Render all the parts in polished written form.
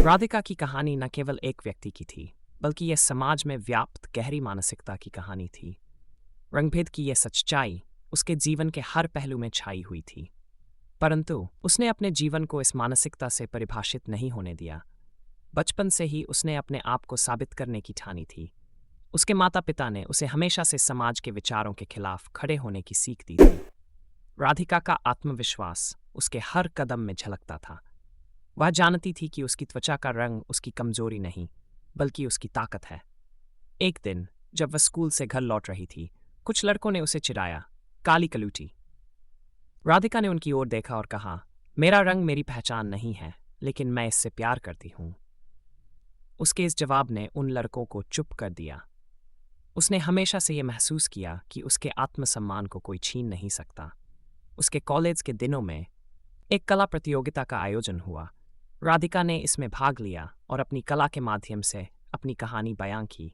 राधिका की कहानी न केवल एक व्यक्ति की थी, बल्कि यह समाज में व्याप्त गहरी मानसिकता की कहानी थी। रंगभेद की यह सच्चाई उसके जीवन के हर पहलू में छाई हुई थी, परंतु उसने अपने जीवन को इस मानसिकता से परिभाषित नहीं होने दिया। बचपन से ही उसने अपने आप को साबित करने की ठानी थी। उसके माता पिता ने उसे हमेशा से समाज के विचारों के खिलाफ खड़े होने की सीख दी थी। राधिका का आत्मविश्वास उसके हर कदम में झलकता था। वह जानती थी कि उसकी त्वचा का रंग उसकी कमजोरी नहीं, बल्कि उसकी ताकत है। एक दिन जब वह स्कूल से घर लौट रही थी, कुछ लड़कों ने उसे चिढ़ाया, काली कलूटी। राधिका ने उनकी ओर देखा और कहा, मेरा रंग मेरी पहचान नहीं है, लेकिन मैं इससे प्यार करती हूं। उसके इस जवाब ने उन लड़कों को चुप कर दिया। उसने हमेशा से यह महसूस किया कि उसके आत्मसम्मान को कोई छीन नहीं सकता। उसके कॉलेज के दिनों में एक कला प्रतियोगिता का आयोजन हुआ। राधिका ने इसमें भाग लिया और अपनी कला के माध्यम से अपनी कहानी बयां की।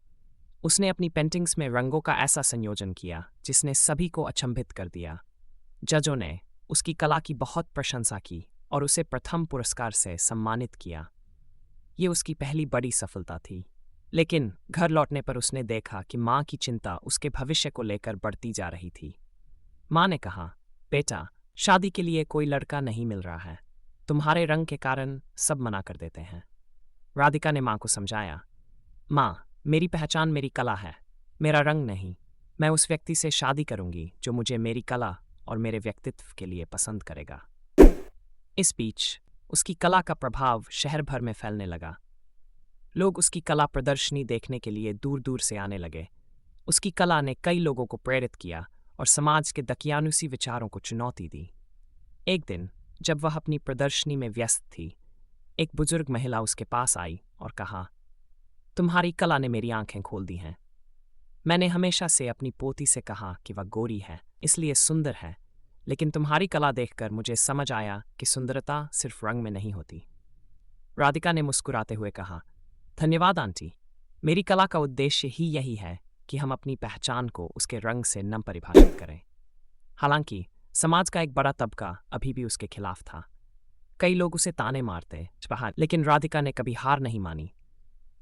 उसने अपनी पेंटिंग्स में रंगों का ऐसा संयोजन किया जिसने सभी को अचंभित कर दिया। जजों ने उसकी कला की बहुत प्रशंसा की और उसे प्रथम पुरस्कार से सम्मानित किया। ये उसकी पहली बड़ी सफलता थी। लेकिन घर लौटने पर उसने देखा कि माँ की चिंता उसके भविष्य को लेकर बढ़ती जा रही थी। माँ ने कहा, बेटा, शादी के लिए कोई लड़का नहीं मिल रहा है। तुम्हारे रंग के कारण सब मना कर देते हैं। राधिका ने माँ को समझाया, माँ, मेरी पहचान मेरी कला है, मेरा रंग नहीं। मैं उस व्यक्ति से शादी करूंगी जो मुझे मेरी कला और मेरे व्यक्तित्व के लिए पसंद करेगा। इस बीच उसकी कला का प्रभाव शहर भर में फैलने लगा। लोग उसकी कला प्रदर्शनी देखने के लिए दूर दूर से आने लगे। उसकी कला ने कई लोगों को प्रेरित किया और समाज के दकियानुसी विचारों को चुनौती दी। एक दिन जब वह अपनी प्रदर्शनी में व्यस्त थी, एक बुजुर्ग महिला उसके पास आई और कहा, तुम्हारी कला ने मेरी आंखें खोल दी हैं। मैंने हमेशा से अपनी पोती से कहा कि वह गोरी है, इसलिए सुंदर है, लेकिन तुम्हारी कला देखकर मुझे समझ आया कि सुंदरता सिर्फ रंग में नहीं होती। राधिका ने मुस्कुराते हुए कहा, धन्यवाद आंटी, मेरी कला का उद्देश्य ही यही है कि हम अपनी पहचान को उसके रंग से न परिभाषित करें। हालांकि समाज का एक बड़ा तबका अभी भी उसके खिलाफ था। कई लोग उसे ताने मारते, लेकिन राधिका ने कभी हार नहीं मानी।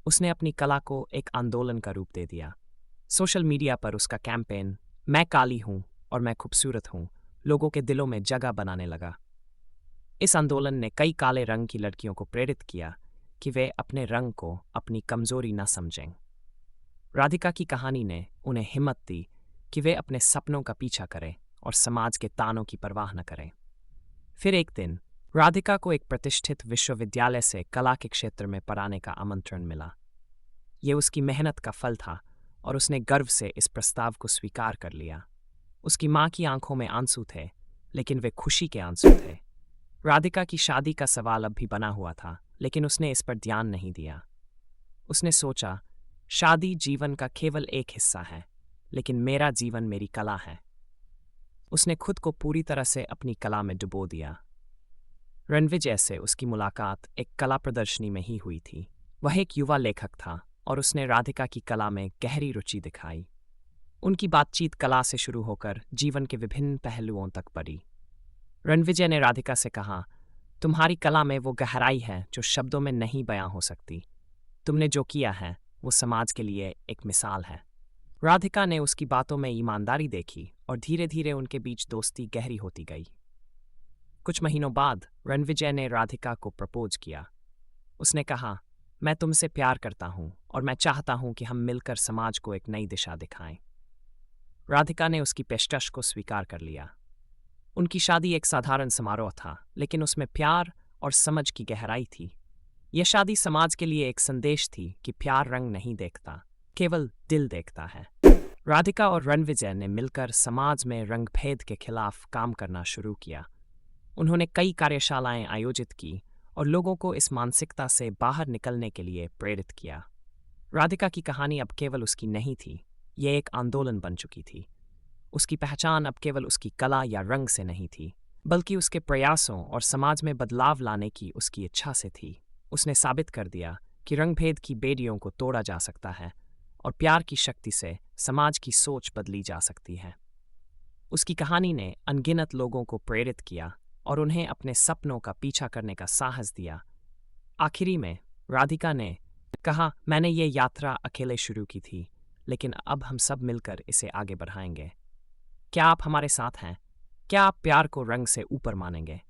उसने अपनी कला को एक आंदोलन का रूप दे दिया। सोशल मीडिया पर उसका कैंपेन, मैं काली हूं और मैं खूबसूरत हूं, लोगों के दिलों में जगह बनाने लगा। इस आंदोलन ने कई काले रंग की लड़कियों को प्रेरित किया कि वे अपने रंग को अपनी कमजोरी न समझें। राधिका की कहानी ने उन्हें हिम्मत दी कि वे अपने सपनों का पीछा करें और समाज के तानों की परवाह न करें। फिर एक दिन राधिका को एक प्रतिष्ठित विश्वविद्यालय से कला के क्षेत्र में पढ़ाने का आमंत्रण मिला। ये उसकी मेहनत का फल था और उसने गर्व से इस प्रस्ताव को स्वीकार कर लिया। उसकी माँ की आंखों में आंसू थे, लेकिन वे खुशी के आंसू थे। राधिका की शादी का सवाल अब भी बना हुआ था, लेकिन उसने इस पर ध्यान नहीं दिया। उसने सोचा, शादी जीवन का केवल एक हिस्सा है, लेकिन मेरा जीवन मेरी कला है। उसने खुद को पूरी तरह से अपनी कला में डुबो दिया। रणविजय से उसकी मुलाकात एक कला प्रदर्शनी में ही हुई थी। वह एक युवा लेखक था और उसने राधिका की कला में गहरी रुचि दिखाई। उनकी बातचीत कला से शुरू होकर जीवन के विभिन्न पहलुओं तक बढ़ी। रणविजय ने राधिका से कहा, तुम्हारी कला में वो गहराई है जो शब्दों में नहीं बयां हो सकती। तुमने जो किया है वो समाज के लिए एक मिसाल है। राधिका ने उसकी बातों में ईमानदारी देखी और धीरे धीरे उनके बीच दोस्ती गहरी होती गई। कुछ महीनों बाद रणविजय ने राधिका को प्रपोज किया। उसने कहा, मैं तुमसे प्यार करता हूं और मैं चाहता हूं कि हम मिलकर समाज को एक नई दिशा दिखाएं। राधिका ने उसकी पेशकश को स्वीकार कर लिया। उनकी शादी एक साधारण समारोह था, लेकिन उसमें प्यार और समझ की गहराई थी। यह शादी समाज के लिए एक संदेश थी कि प्यार रंग नहीं देखता, केवल दिल देखता है। राधिका और रणविजय ने मिलकर समाज में रंगभेद के खिलाफ काम करना शुरू किया। उन्होंने कई कार्यशालाएं आयोजित की और लोगों को इस मानसिकता से बाहर निकलने के लिए प्रेरित किया। राधिका की कहानी अब केवल उसकी नहीं थी, यह एक आंदोलन बन चुकी थी। उसकी पहचान अब केवल उसकी कला या रंग से नहीं थी, बल्कि उसके प्रयासों और समाज में बदलाव लाने की उसकी इच्छा से थी। उसने साबित कर दिया कि रंगभेद की बेड़ियों को तोड़ा जा सकता है और प्यार की शक्ति से समाज की सोच बदली जा सकती है। उसकी कहानी ने अनगिनत लोगों को प्रेरित किया और उन्हें अपने सपनों का पीछा करने का साहस दिया। आखिरी में राधिका ने कहा, मैंने ये यात्रा अकेले शुरू की थी, लेकिन अब हम सब मिलकर इसे आगे बढ़ाएंगे। क्या आप हमारे साथ हैं? क्या आप प्यार को रंग से ऊपर मानेंगे?